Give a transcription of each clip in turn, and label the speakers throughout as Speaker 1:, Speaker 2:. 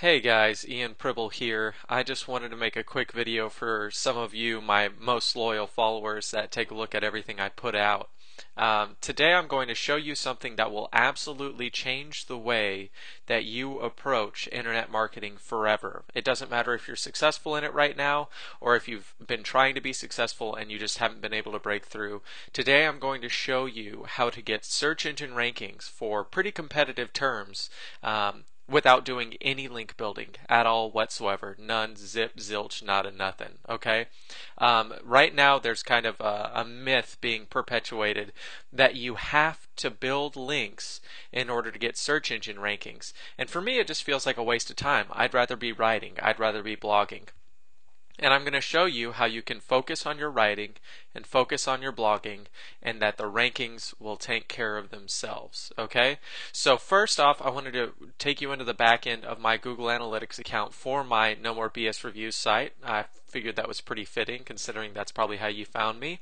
Speaker 1: Hey guys, Pribyl here. I just wanted to make a quick video for some of you, my most loyal followers that take a look at everything I put out. Today I'm going to show you something that will absolutely change the way that you approach internet marketing forever. It doesn't matter if you're successful in it right now or if you've been trying to be successful and you just haven't been able to break through. Today I'm going to show you how to get search engine rankings for pretty competitive terms. Without doing any link building at all whatsoever. None, zip, zilch, nada, nothing. Okay? Right now, there's kind of a myth being perpetuated that you have to build links in order to get search engine rankings. And for me, it just feels like a waste of time. I'd rather be writing, I'd rather be blogging. And I'm going to show you how you can focus on your writing and focus on your blogging, and that the rankings will take care of themselves. Okay? So first off, I wanted to take you into the back end of my Google Analytics account for my No More BS Reviews site. I figured that was pretty fitting considering that's probably how you found me.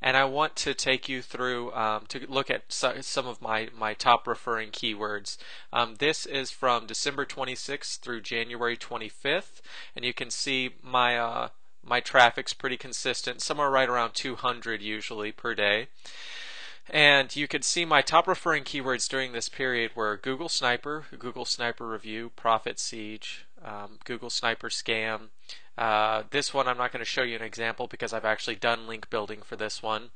Speaker 1: And I want to take you through to look at some of my top referring keywords. This is from December 26th through January 25th, and you can see my traffic's pretty consistent, somewhere right around 200 usually per day. And you can see my top referring keywords during this period were Google Sniper Review, Profit Siege, Google Sniper Scam. This one I'm not going to show you an example because I've actually done link building for this one.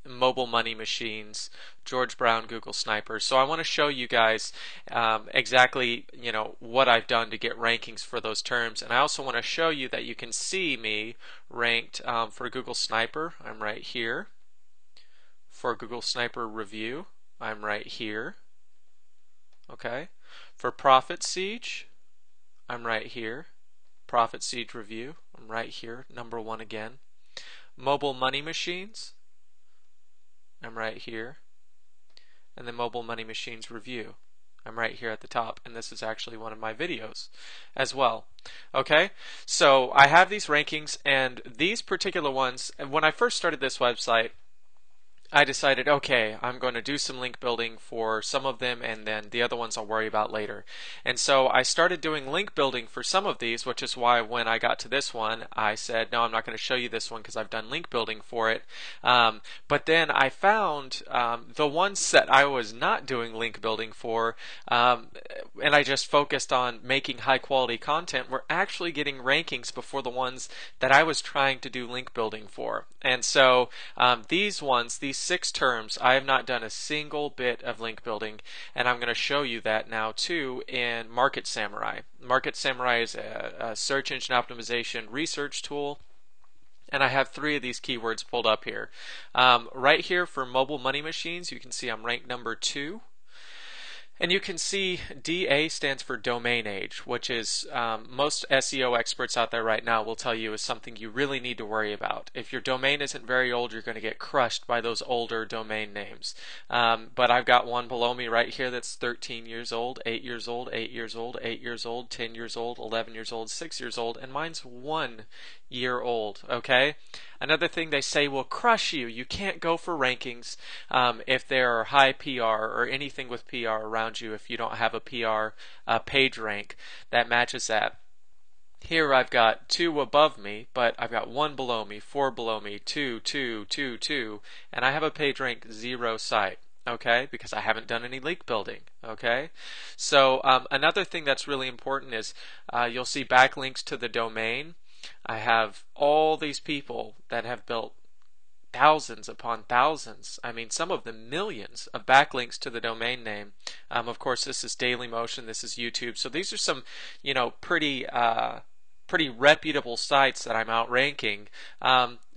Speaker 1: Mobile money machines, George Brown, Google Sniper. So I want to show you guys exactly what I've done to get rankings for those terms, and I also want to show you that you can see me ranked for Google Sniper. I'm right here. For Google Sniper Review, I'm right here. Okay. For Profit Siege, I'm right here. Profit Siege Review, I'm right here, number 1 again. Mobile money machines, I'm right here. And the Mobile Money Machines Review, I'm right here at the top, and this is actually one of my videos as well. Okay, so I have these rankings, and these particular ones, and when I first started this website, I decided, okay, I'm going to do some link building for some of them, and then the other ones I'll worry about later. And so I started doing link building for some of these, which is why when I got to this one, I said, no, I'm not going to show you this one because I've done link building for it. But then I found the ones that I was not doing link building for, and I just focused on making high quality content, were actually getting rankings before the ones that I was trying to do link building for. And so these 6 terms, I have not done a single bit of link building, and I'm going to show you that now too in Market Samurai. Market Samurai is a search engine optimization research tool, and I have 3 of these keywords pulled up here. Right here for mobile money machines, you can see I'm ranked number 2. And you can see DA stands for domain age, which is most SEO experts out there right now will tell you is something you really need to worry about. If your domain isn't very old, you're going to get crushed by those older domain names. But I've got one below me right here that's 13 years old, 8 years old, 8 years old, 8 years old, 10 years old, 11 years old, 6 years old, and mine's 1 year old. Okay? Another thing they say will crush you. You can't go for rankings if there are high PR or anything with PR around you if you don't have a PR page rank that matches that. Here I've got 2 above me, but I've got 1 below me, 4 below me, 2, 2, 2, 2, and I have a page rank 0 site. Okay, because I haven't done any link building. Okay, so another thing that's really important is you'll see backlinks to the domain. I have all these people that have built thousands upon thousands, I mean some of them millions of backlinks to the domain name. Of course, this is Dailymotion, this is YouTube, so these are some pretty reputable sites that I'm outranking.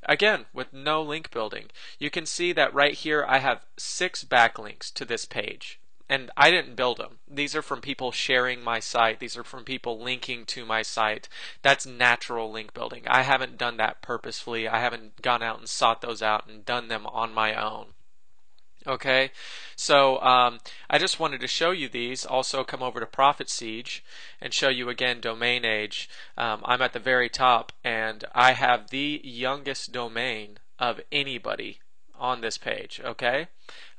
Speaker 1: Again, with no link building. You can see that right here I have 6 backlinks to this page. And I didn't build them. These are from people sharing my site. These are from people linking to my site. That's natural link building. I haven't done that purposefully. I haven't gone out and sought those out and done them on my own. Okay, so I just wanted to show you these. Also come over to Profit Siege and show you again domain age. I'm at the very top, and I have the youngest domain of anybody on this page, okay?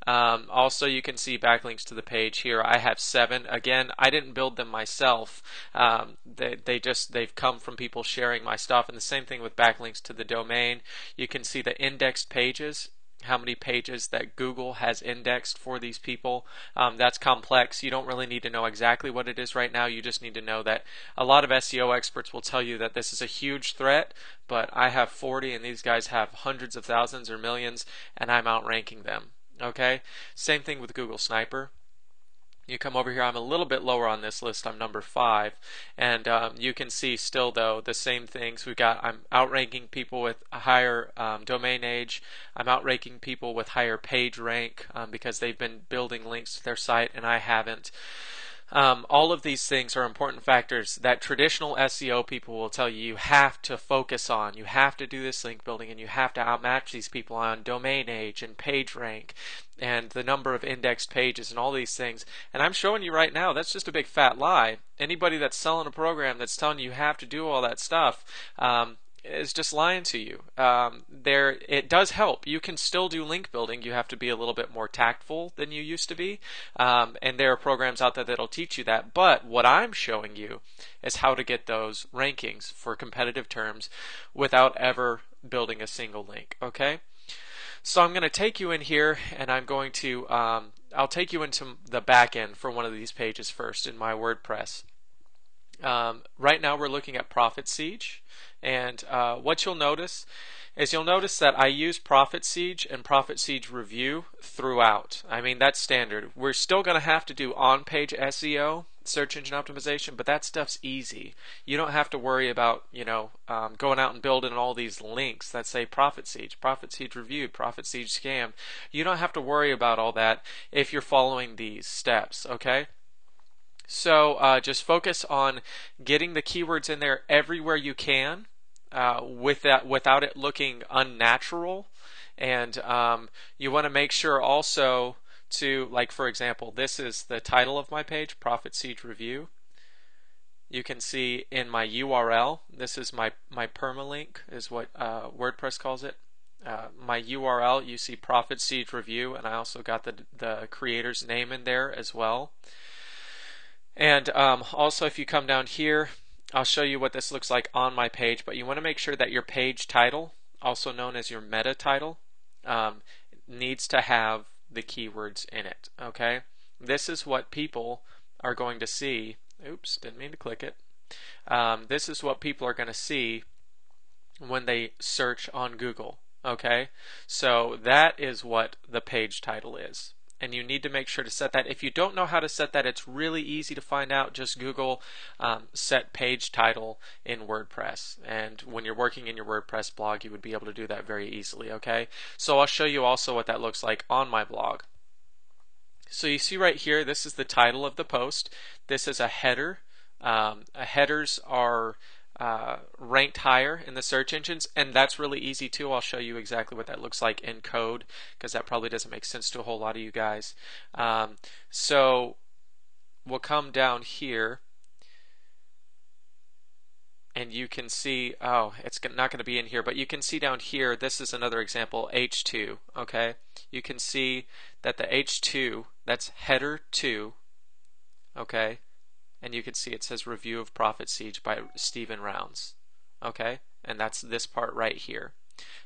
Speaker 1: Also, you can see backlinks to the page here. I have 7. Again, I didn't build them myself. They've come from people sharing my stuff. And the same thing with backlinks to the domain. You can see the indexed pages, how many pages that Google has indexed for these people. That's complex. You don't really need to know exactly what it is right now. You just need to know that a lot of SEO experts will tell you that this is a huge threat, but I have 40 and these guys have hundreds of thousands or millions, and I'm outranking them. Okay? Same thing with Google Sniper. You come over here, I'm a little bit lower on this list, I'm number 5, and you can see still though the same things. I'm outranking people with a higher domain age. I'm outranking people with higher page rank because they've been building links to their site and I haven't. All of these things are important factors that traditional SEO people will tell you have to focus on. You have to do this link building and you have to outmatch these people on domain age and page rank and the number of indexed pages and all these things. And I'm showing you right now that's just a big fat lie. Anybody that's selling a program that's telling you have to do all that stuff is just lying to you. It does help. You can still do link building. You have to be a little bit more tactful than you used to be. And there are programs out there that'll teach you that. But what I'm showing you is how to get those rankings for competitive terms without ever building a single link. Okay? So I'm going to take you in here and I'm going to I'll take you into the back end for one of these pages first in my WordPress. Right now we're looking at Profit Siege, and what you'll notice is that I use Profit Siege and Profit Siege Review throughout. I mean, that's standard. We're still going to have to do on-page SEO, search engine optimization, but that stuff's easy. You don't have to worry about going out and building all these links that say Profit Siege Reviewed, Profit Siege Scam. You don't have to worry about all that if you're following these steps, okay? So just focus on getting the keywords in there everywhere you can without it looking unnatural. And you want to make sure also to, like for example, this is the title of my page, Profit Siege Review. You can see in my URL, this is my permalink is what WordPress calls it. My URL, you see Profit Siege Review, and I also got the creator's name in there as well. And also if you come down here, I'll show you what this looks like on my page, but you want to make sure that your page title, also known as your meta title, needs to have the keywords in it, okay? This is what people are going to see. Oops, didn't mean to click it. This is what people are going to see when they search on Google, okay? So that is what the page title is. And you need to make sure to set that. If you don't know how to set that, it's really easy to find out. Just Google set page title in WordPress. And when you're working in your WordPress blog, you would be able to do that very easily, okay? So I'll show you also what that looks like on my blog. So you see right here, this is the title of the post. This is a header. Headers are ranked higher in the search engines, and that's really easy too. I'll show you exactly what that looks like in code, because that probably doesn't make sense to a whole lot of you guys. So we'll come down here and you can see, oh, it's not going to be in here, but you can see down here, this is another example, H2, okay? You can see that the H2, that's header 2, okay? And you can see it says Review of Profit Siege by Stephen Rounds, okay? And that's this part right here.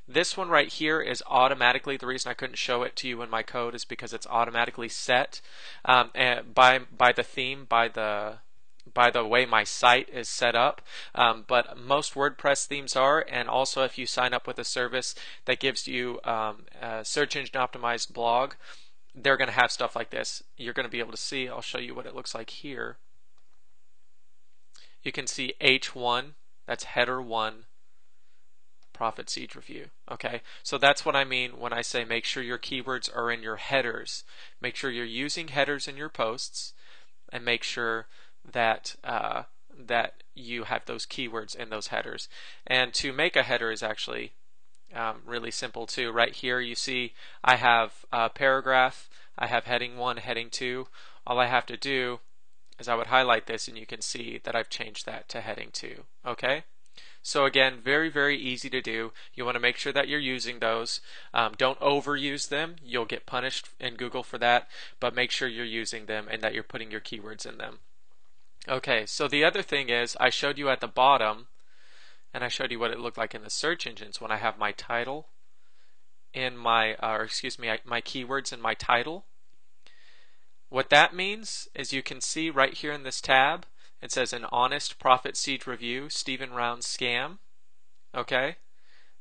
Speaker 1: This one right here is automatically, the reason I couldn't show it to you in my code is because it's automatically set and by the theme, by the way my site is set up, but most WordPress themes are, and also if you sign up with a service that gives you a search engine optimized blog, they're going to have stuff like this. You're going to be able to see, I'll show you what it looks like here. You can see H1, that's header 1, Profit Siege Review. Okay, so that's what I mean when I say make sure your keywords are in your headers. Make sure you're using headers in your posts, and make sure that that you have those keywords in those headers. And to make a header is actually really simple too. Right here you see I have a paragraph, I have heading 1, heading 2. All I have to do is I would highlight this and you can see that I've changed that to heading 2. Okay? So again, very, very easy to do. You want to make sure that you're using those. Don't overuse them. You'll get punished in Google for that, but make sure you're using them and that you're putting your keywords in them. Okay, so the other thing is I showed you at the bottom, and I showed you what it looked like in the search engines when I have my title in my, my keywords in my title. What that means is you can see right here in this tab, it says an honest profit siege review, Stephen Round scam. Okay,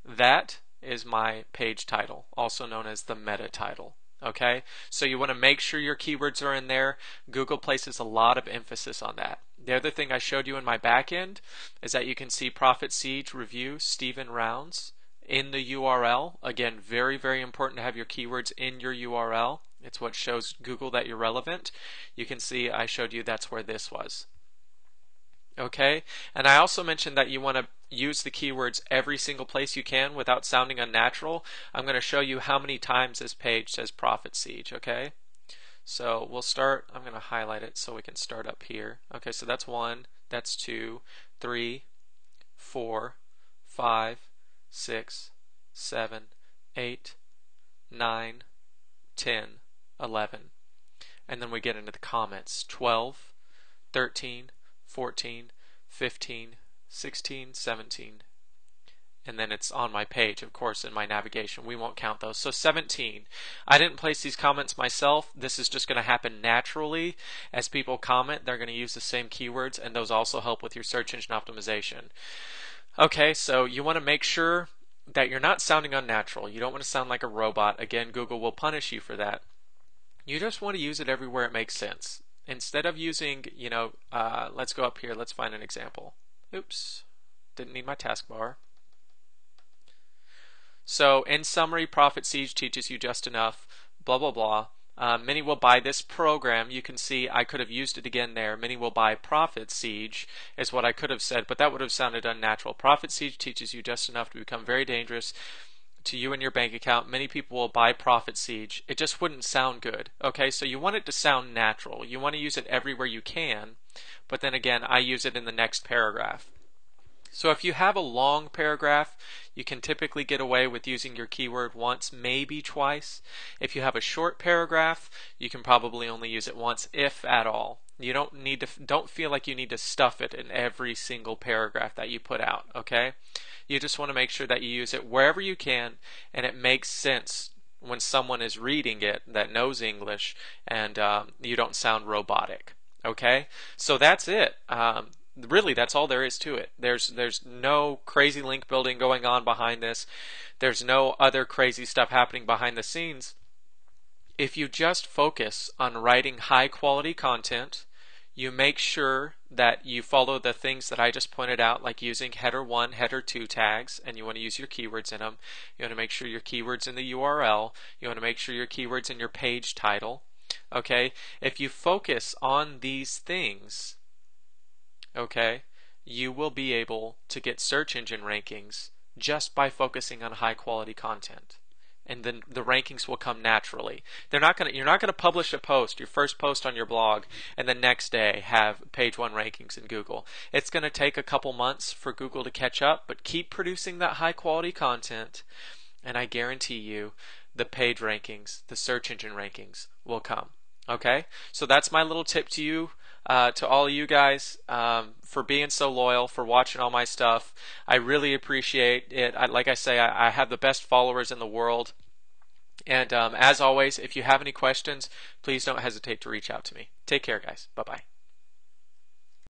Speaker 1: that is my page title, also known as the meta title. Okay, so you want to make sure your keywords are in there. Google places a lot of emphasis on that. The other thing I showed you in my back end is that you can see Profit Siege Review Stephen Rounds in the URL. Again, very, very important to have your keywords in your URL. It's what shows Google that you're relevant. You can see I showed you that's where this was. Okay, and I also mentioned that you want to use the keywords every single place you can without sounding unnatural. I'm going to show you how many times this page says Profit Siege. Okay, so we'll start. I'm going to highlight it so we can start up here. Okay, so that's 1, that's 2, 3, 4, 5, 6, 7, 8, 9, 10, 11, and then we get into the comments. 12, 13, 14, 15, 16, 17, and then it's on my page, of course, in my navigation. We won't count those. So 17. I didn't place these comments myself. This is just going to happen naturally. As people comment, they're going to use the same keywords, and those also help with your search engine optimization. Okay, so you want to make sure that you're not sounding unnatural. You don't want to sound like a robot. Again, Google will punish you for that. You just want to use it everywhere it makes sense. Instead of using, let's go up here, let's find an example. Oops, didn't need my taskbar. So in summary, Profit Siege teaches you just enough, blah, blah, blah. Many will buy this program. You can see I could have used it again there. Many will buy Profit Siege is what I could have said, but that would have sounded unnatural. Profit Siege teaches you just enough to become very dangerous to you and your bank account. Many people will buy Profit Siege. It just wouldn't sound good. Okay, so you want it to sound natural. You want to use it everywhere you can, but then again, I use it in the next paragraph. So if you have a long paragraph, you can typically get away with using your keyword once, maybe twice. If you have a short paragraph, you can probably only use it once, if at all. You don't feel like you need to stuff it in every single paragraph that you put out, okay? You just want to make sure that you use it wherever you can and it makes sense when someone is reading it that knows English, and you don't sound robotic. Okay, so that's it. Really, that's all there is to it. There's no crazy link building going on behind this. There's no other crazy stuff happening behind the scenes. If you just focus on writing high quality content, you make sure that you follow the things that I just pointed out, like using header 1, header 2 tags, and you want to use your keywords in them. You want to make sure your keywords in the URL. You want to make sure your keywords in your page title. Okay, if you focus on these things, okay, you will be able to get search engine rankings just by focusing on high quality content. And then the rankings will come naturally. You're not going to publish a post, your first post on your blog, and the next day have page 1 rankings in Google. It's going to take a couple months for Google to catch up, but keep producing that high quality content, and I guarantee you the page rankings, the search engine rankings will come. Okay? So that's my little tip to you, to all of you guys, for being so loyal, for watching all my stuff. I really appreciate it. Like I say, I have the best followers in the world. And as always, if you have any questions, please don't hesitate to reach out to me. Take care, guys. Bye-bye.